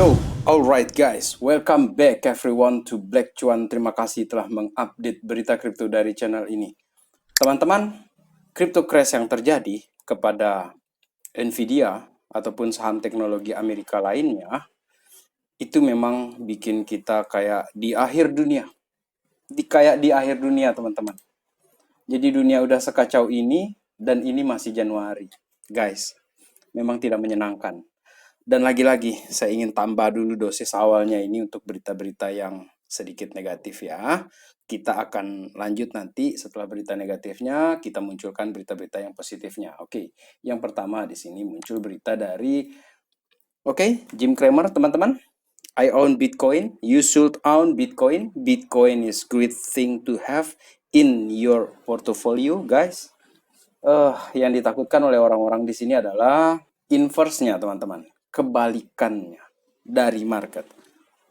Yo, alright guys, welcome back everyone to Black Cuan. Terima kasih telah mengupdate berita kripto dari channel ini. Teman-teman, crypto crash yang terjadi kepada Nvidia ataupun saham teknologi Amerika lainnya, itu memang bikin kita kayak di akhir dunia. Kayak di akhir dunia teman-teman. Jadi dunia udah sekacau ini dan ini masih Januari. Guys, memang tidak menyenangkan. Dan lagi-lagi, saya ingin tambah dulu dosis awalnya ini untuk berita-berita yang sedikit negatif ya. Kita akan lanjut nanti setelah berita negatifnya, kita munculkan berita-berita yang positifnya. Oke, yang pertama di sini muncul berita dari, Jim Cramer teman-teman. I own Bitcoin, you should own Bitcoin. Bitcoin is great thing to have in your portfolio, guys. Yang ditakutkan oleh orang-orang di sini adalah inverse-nya teman-teman, kebalikannya dari market.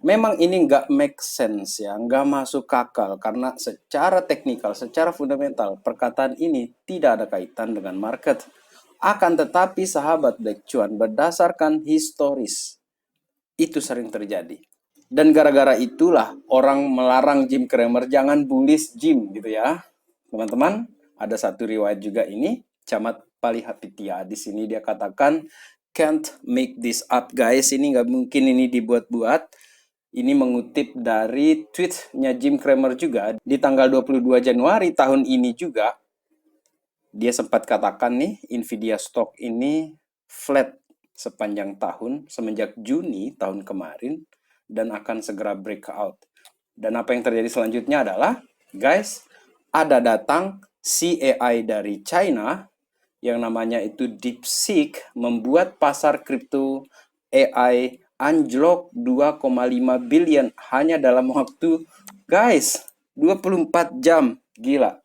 Memang ini nggak make sense ya, nggak masuk akal karena secara teknikal, secara fundamental perkataan ini tidak ada kaitan dengan market. Akan tetapi sahabat Black Cuan, berdasarkan historis itu sering terjadi. Dan gara-gara itulah orang melarang Jim Cramer jangan bullish Jim gitu ya. Teman-teman, ada satu riwayat juga ini, Camat Palihapitiya. Di sini dia katakan, can't make this up guys, ini nggak mungkin ini dibuat-buat. Ini mengutip dari tweetnya Jim Cramer juga, di tanggal 22 Januari tahun ini juga, dia sempat katakan nih, Nvidia stock ini flat sepanjang tahun, semenjak Juni tahun kemarin, dan akan segera breakout. Dan apa yang terjadi selanjutnya adalah, guys, ada datang CAI dari China yang namanya itu DeepSeek membuat pasar kripto AI anjlok 2,5 billion hanya dalam waktu, guys, 24 jam. Gila.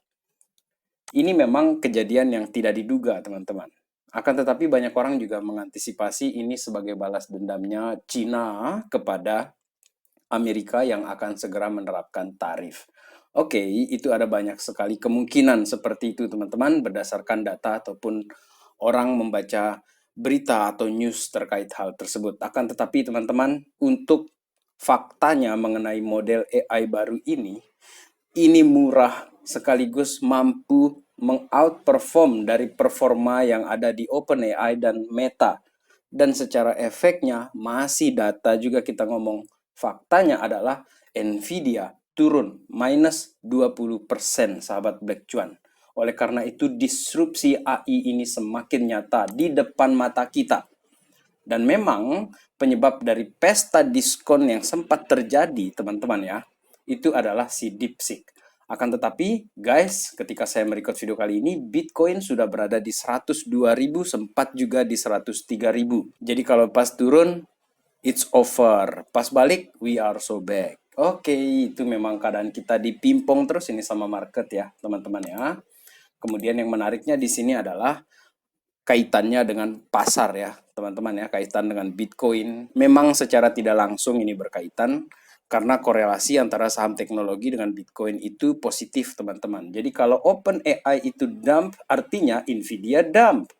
Ini memang kejadian yang tidak diduga, teman-teman. Akan tetapi banyak orang juga mengantisipasi ini sebagai balas dendamnya Cina kepada Amerika yang akan segera menerapkan tarif. Oke, itu ada banyak sekali kemungkinan seperti itu teman-teman berdasarkan data ataupun orang membaca berita atau news terkait hal tersebut. Akan tetapi teman-teman, untuk faktanya mengenai model AI baru ini murah sekaligus mampu mengoutperform dari performa yang ada di OpenAI dan Meta. Dan secara efeknya masih data juga kita ngomong. Faktanya adalah Nvidia turun minus 20% sahabat Black Cuan. Oleh karena itu disrupsi AI ini semakin nyata di depan mata kita. Dan memang penyebab dari pesta diskon yang sempat terjadi teman-teman ya, itu adalah si DeepSeek. Akan tetapi guys, ketika saya merecord video kali ini, Bitcoin sudah berada di 102.000, sempat juga di 103.000. Jadi kalau pas turun, it's over. Pas balik, we are so back. Oke, itu memang keadaan kita dipimpong terus ini sama market ya, teman-teman ya. Kemudian yang menariknya di sini adalah kaitannya dengan pasar ya, teman-teman ya, kaitan dengan Bitcoin. Memang secara tidak langsung ini berkaitan karena korelasi antara saham teknologi dengan Bitcoin itu positif, teman-teman. Jadi kalau OpenAI itu dump, artinya Nvidia dump.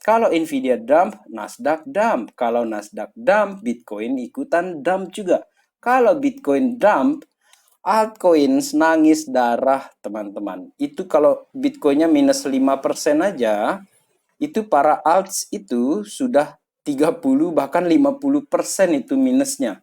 Kalau Nvidia dump, Nasdaq dump. Kalau Nasdaq dump, Bitcoin ikutan dump juga. Kalau Bitcoin dump, altcoins nangis darah, teman-teman. Itu kalau Bitcoinnya minus 5% aja, itu para alts itu sudah 30 bahkan 50% itu minusnya.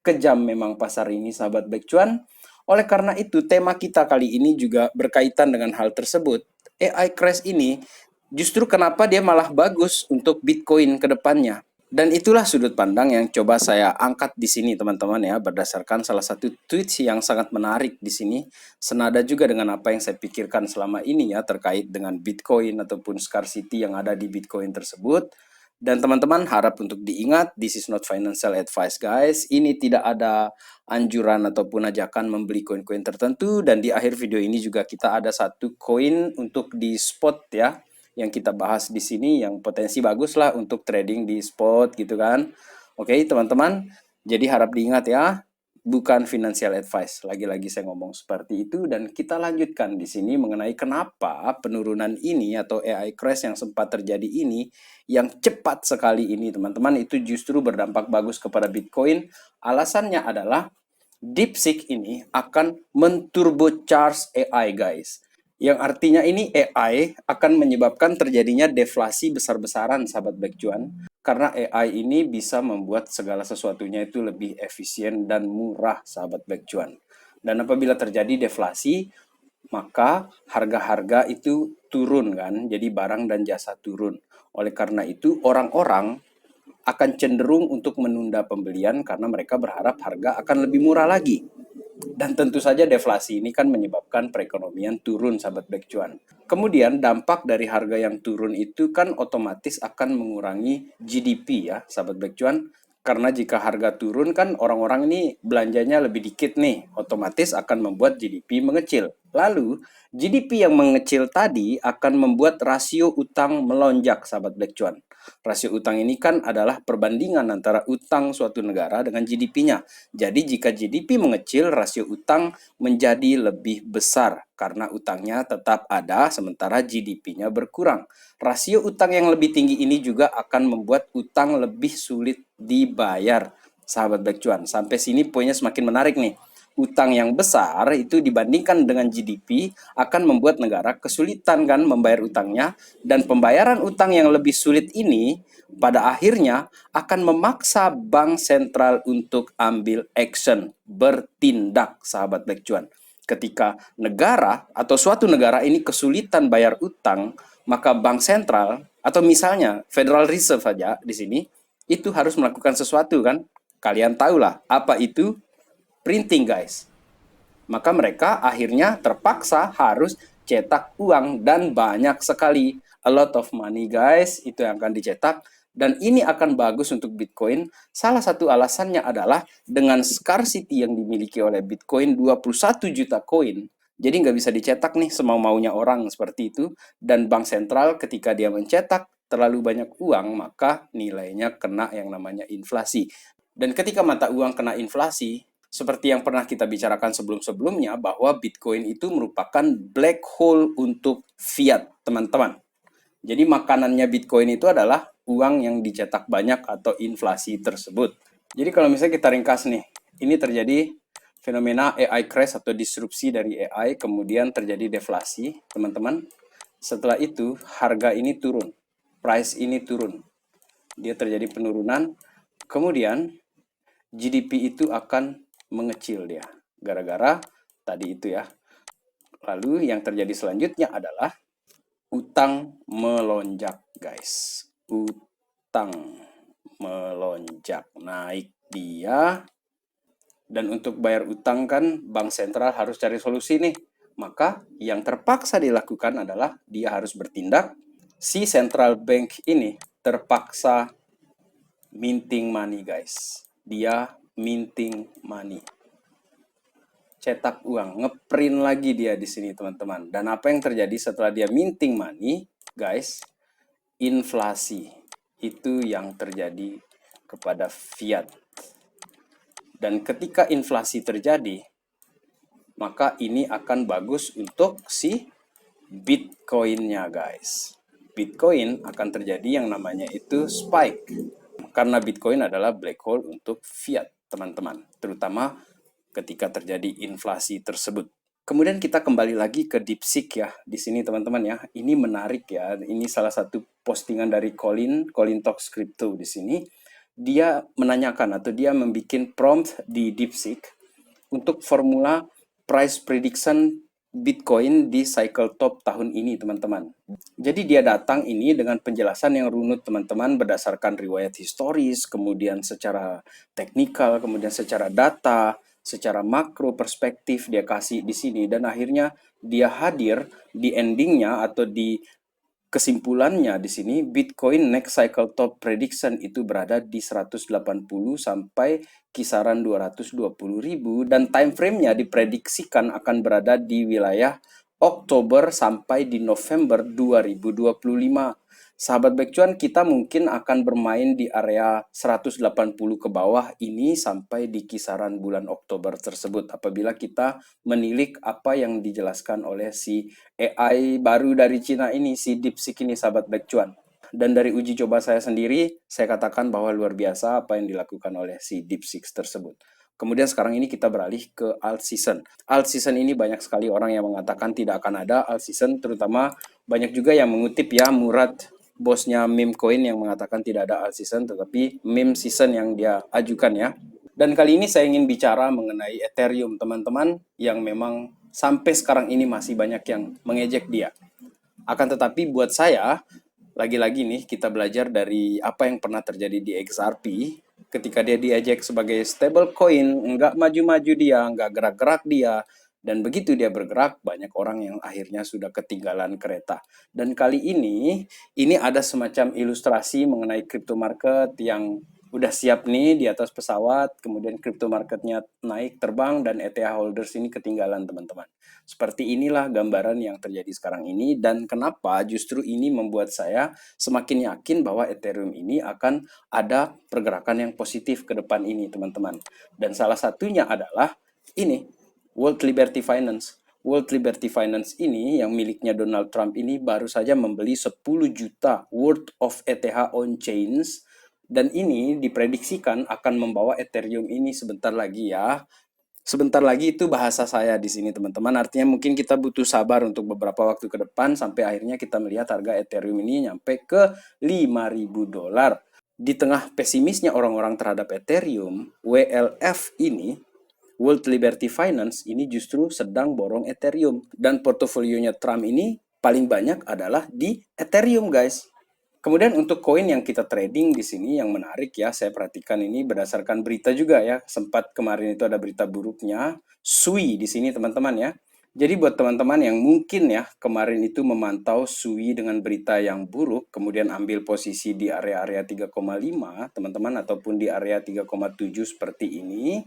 Kejam memang pasar ini sahabat Black Cuan. Oleh karena itu tema kita kali ini juga berkaitan dengan hal tersebut. AI crash ini justru kenapa dia malah bagus untuk Bitcoin ke depannya. Dan itulah sudut pandang yang coba saya angkat di sini teman-teman ya, berdasarkan salah satu tweet yang sangat menarik di sini, senada juga dengan apa yang saya pikirkan selama ini ya terkait dengan Bitcoin ataupun scarcity yang ada di Bitcoin tersebut. Dan teman-teman harap untuk diingat, this is not financial advice guys. Ini tidak ada anjuran ataupun ajakan membeli koin-koin tertentu. Dan di akhir video ini juga kita ada satu koin untuk di spot ya, yang kita bahas di sini yang potensi bagus lah untuk trading di spot gitu kan. Oke teman-teman, jadi harap diingat ya, bukan financial advice. Lagi-lagi saya ngomong seperti itu dan kita lanjutkan di sini mengenai kenapa penurunan ini atau AI crash yang sempat terjadi ini yang cepat sekali ini teman-teman itu justru berdampak bagus kepada Bitcoin. Alasannya adalah DeepSeek ini akan menturbocharge AI guys. Yang artinya ini AI akan menyebabkan terjadinya deflasi besar-besaran sahabat Black Cuan. Karena AI ini bisa membuat segala sesuatunya itu lebih efisien dan murah, sahabat Black Cuan. Dan apabila terjadi deflasi, maka harga-harga itu turun kan, jadi barang dan jasa turun. Oleh karena itu, orang-orang akan cenderung untuk menunda pembelian karena mereka berharap harga akan lebih murah lagi. Dan tentu saja deflasi ini kan menyebabkan perekonomian turun, sahabat Black Cuan. Kemudian dampak dari harga yang turun itu kan otomatis akan mengurangi GDP ya, sahabat Black Cuan. Karena jika harga turun kan orang-orang ini belanjanya lebih dikit nih, otomatis akan membuat GDP mengecil. Lalu GDP yang mengecil tadi akan membuat rasio utang melonjak, sahabat Black Cuan. Rasio utang ini kan adalah perbandingan antara utang suatu negara dengan GDP-nya. Jadi jika GDP mengecil, rasio utang menjadi lebih besar karena utangnya tetap ada sementara GDP-nya berkurang. Rasio utang yang lebih tinggi ini juga akan membuat utang lebih sulit dibayar, sahabat Black Cuan. Sampai sini poinnya semakin menarik nih. Utang yang besar itu dibandingkan dengan GDP akan membuat negara kesulitan kan membayar utangnya, dan pembayaran utang yang lebih sulit ini pada akhirnya akan memaksa bank sentral untuk ambil action, bertindak, sahabat Black Cuan. Ketika negara atau suatu negara ini kesulitan bayar utang, maka bank sentral atau misalnya Federal Reserve saja di sini itu harus melakukan sesuatu kan. Kalian tahulah apa itu printing guys. Maka mereka akhirnya terpaksa harus cetak uang dan banyak sekali, a lot of money guys, itu yang akan dicetak. Dan ini akan bagus untuk Bitcoin. Salah satu alasannya adalah dengan scarcity yang dimiliki oleh Bitcoin 21 juta koin. Jadi nggak bisa dicetak nih semau-maunya orang seperti itu. Dan bank sentral ketika dia mencetak terlalu banyak uang, maka nilainya kena yang namanya inflasi. Dan ketika mata uang kena inflasi, seperti yang pernah kita bicarakan sebelum-sebelumnya, bahwa Bitcoin itu merupakan black hole untuk fiat, teman-teman. Jadi makanannya Bitcoin itu adalah uang yang dicetak banyak atau inflasi tersebut. Jadi kalau misalnya kita ringkas nih, ini terjadi fenomena AI crash atau disrupsi dari AI, kemudian terjadi deflasi, teman-teman. Setelah itu, harga ini turun, price ini turun. Dia terjadi penurunan, kemudian GDP itu akan mengecil dia, gara-gara tadi itu ya. Lalu yang terjadi selanjutnya adalah utang melonjak guys. Utang melonjak, naik dia. Dan untuk bayar utang kan bank sentral harus cari solusi nih. Maka yang terpaksa dilakukan adalah dia harus bertindak. Si central bank ini terpaksa minting money guys. Dia minting money. Cetak uang, ngeprint lagi dia di sini teman-teman. Dan apa yang terjadi setelah dia minting money, guys? Inflasi. Itu yang terjadi kepada fiat. Dan ketika inflasi terjadi, maka ini akan bagus untuk si Bitcoin-nya, guys. Bitcoin akan terjadi yang namanya itu spike. Karena Bitcoin adalah black hole untuk fiat, teman-teman. Terutama ketika terjadi inflasi tersebut. Kemudian kita kembali lagi ke DeepSeek ya. Di sini teman-teman ya. Ini menarik ya. Ini salah satu postingan dari Colin Talks Crypto di sini. Dia menanyakan atau dia membuat prompt di DeepSeek untuk formula price prediction Bitcoin di cycle top tahun ini, teman-teman. Jadi dia datang ini dengan penjelasan yang runut, teman-teman, berdasarkan riwayat historis, kemudian secara teknikal, kemudian secara data, secara makro perspektif dia kasih di sini, dan akhirnya dia hadir di endingnya atau di kesimpulannya di sini. Bitcoin next cycle top prediction itu berada di 180 sampai kisaran 220.000 dan time frame-nya diprediksikan akan berada di wilayah Oktober sampai di November 2025. Sahabat Back Cuan, kita mungkin akan bermain di area 180 ke bawah ini sampai di kisaran bulan Oktober tersebut apabila kita menilik apa yang dijelaskan oleh si AI baru dari Cina ini, si DeepSeek ini, sahabat Back Cuan. Dan dari uji coba saya sendiri, saya katakan bahwa luar biasa apa yang dilakukan oleh si DeepSeek tersebut. Kemudian sekarang ini kita beralih ke alt season. Alt season ini banyak sekali orang yang mengatakan tidak akan ada alt season, terutama banyak juga yang mengutip ya Murad, bosnya meme coin, yang mengatakan tidak ada alt season, tetapi meme season yang dia ajukan ya. Dan kali ini saya ingin bicara mengenai Ethereum, teman-teman, yang memang sampai sekarang ini masih banyak yang mengejek dia. Akan tetapi buat saya, lagi-lagi nih kita belajar dari apa yang pernah terjadi di XRP ketika dia diejek sebagai stable coin, nggak maju-maju dia, nggak gerak-gerak dia, dan begitu dia bergerak, banyak orang yang akhirnya sudah ketinggalan kereta. Dan kali ini ada semacam ilustrasi mengenai crypto market yang udah siap nih di atas pesawat, kemudian crypto marketnya naik terbang, dan ETH holders ini ketinggalan, teman-teman. Seperti inilah gambaran yang terjadi sekarang ini, dan kenapa justru ini membuat saya semakin yakin bahwa Ethereum ini akan ada pergerakan yang positif ke depan ini, teman-teman. Dan salah satunya adalah ini, World Liberty Finance. World Liberty Finance ini yang miliknya Donald Trump ini baru saja membeli 10 juta worth of ETH on chains, dan ini diprediksikan akan membawa Ethereum ini sebentar lagi ya. Sebentar lagi itu bahasa saya di sini, teman-teman. Artinya mungkin kita butuh sabar untuk beberapa waktu ke depan sampai akhirnya kita melihat harga Ethereum ini nyampe ke $5.000. Di tengah pesimisnya orang-orang terhadap Ethereum, WLF ini, World Liberty Finance ini justru sedang borong Ethereum, dan portofolionya Trump ini paling banyak adalah di Ethereum, guys. Kemudian untuk koin yang kita trading di sini yang menarik ya, saya perhatikan ini berdasarkan berita juga ya. Sempat kemarin itu ada berita buruknya, SUI di sini, teman-teman ya. Jadi buat teman-teman yang mungkin ya kemarin itu memantau SUI dengan berita yang buruk, kemudian ambil posisi di area-area 3,5, teman-teman, ataupun di area 3,7 seperti ini,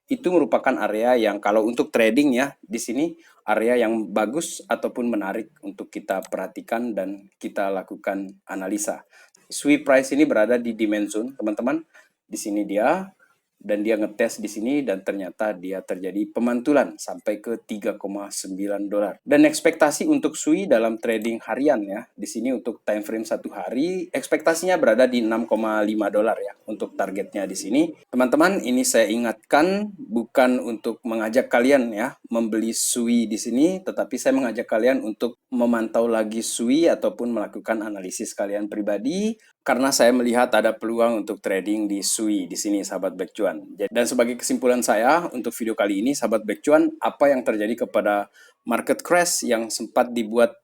itu merupakan area yang kalau untuk trading ya, di sini area yang bagus ataupun menarik untuk kita perhatikan dan kita lakukan analisa. Sweep price ini berada di demand zone, teman-teman. Di sini dia, dan dia ngetes di sini, dan ternyata dia terjadi pemantulan sampai ke $3,9. Dan ekspektasi untuk SUI dalam trading harian ya, di sini untuk time frame 1 hari, ekspektasinya berada di $6,5 ya untuk targetnya di sini. Teman-teman, ini saya ingatkan bukan untuk mengajak kalian ya membeli SUI di sini, tetapi saya mengajak kalian untuk memantau lagi SUI ataupun melakukan analisis kalian pribadi, karena saya melihat ada peluang untuk trading di SUI di sini, sahabat Back Cuan. Dan sebagai kesimpulan saya untuk video kali ini, sahabat Back Cuan, apa yang terjadi kepada market crash yang sempat dibuat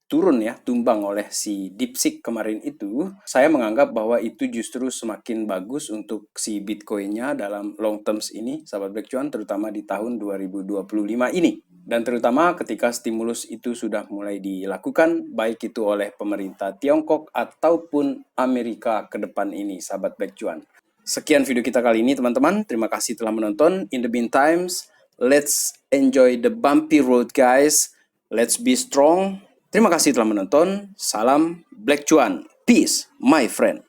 turun ya, tumbang oleh si DeepSeek kemarin itu, saya menganggap bahwa itu justru semakin bagus untuk si Bitcoin-nya dalam long terms ini, sahabat Back Cuan, terutama di tahun 2025 ini. Dan terutama ketika stimulus itu sudah mulai dilakukan, baik itu oleh pemerintah Tiongkok ataupun Amerika ke depan ini, sahabat Back Cuan. Sekian video kita kali ini, teman-teman. Terima kasih telah menonton. In the meantime, let's enjoy the bumpy road, guys. Let's be strong. Terima kasih telah menonton. Salam Black Cuan. Peace, my friend.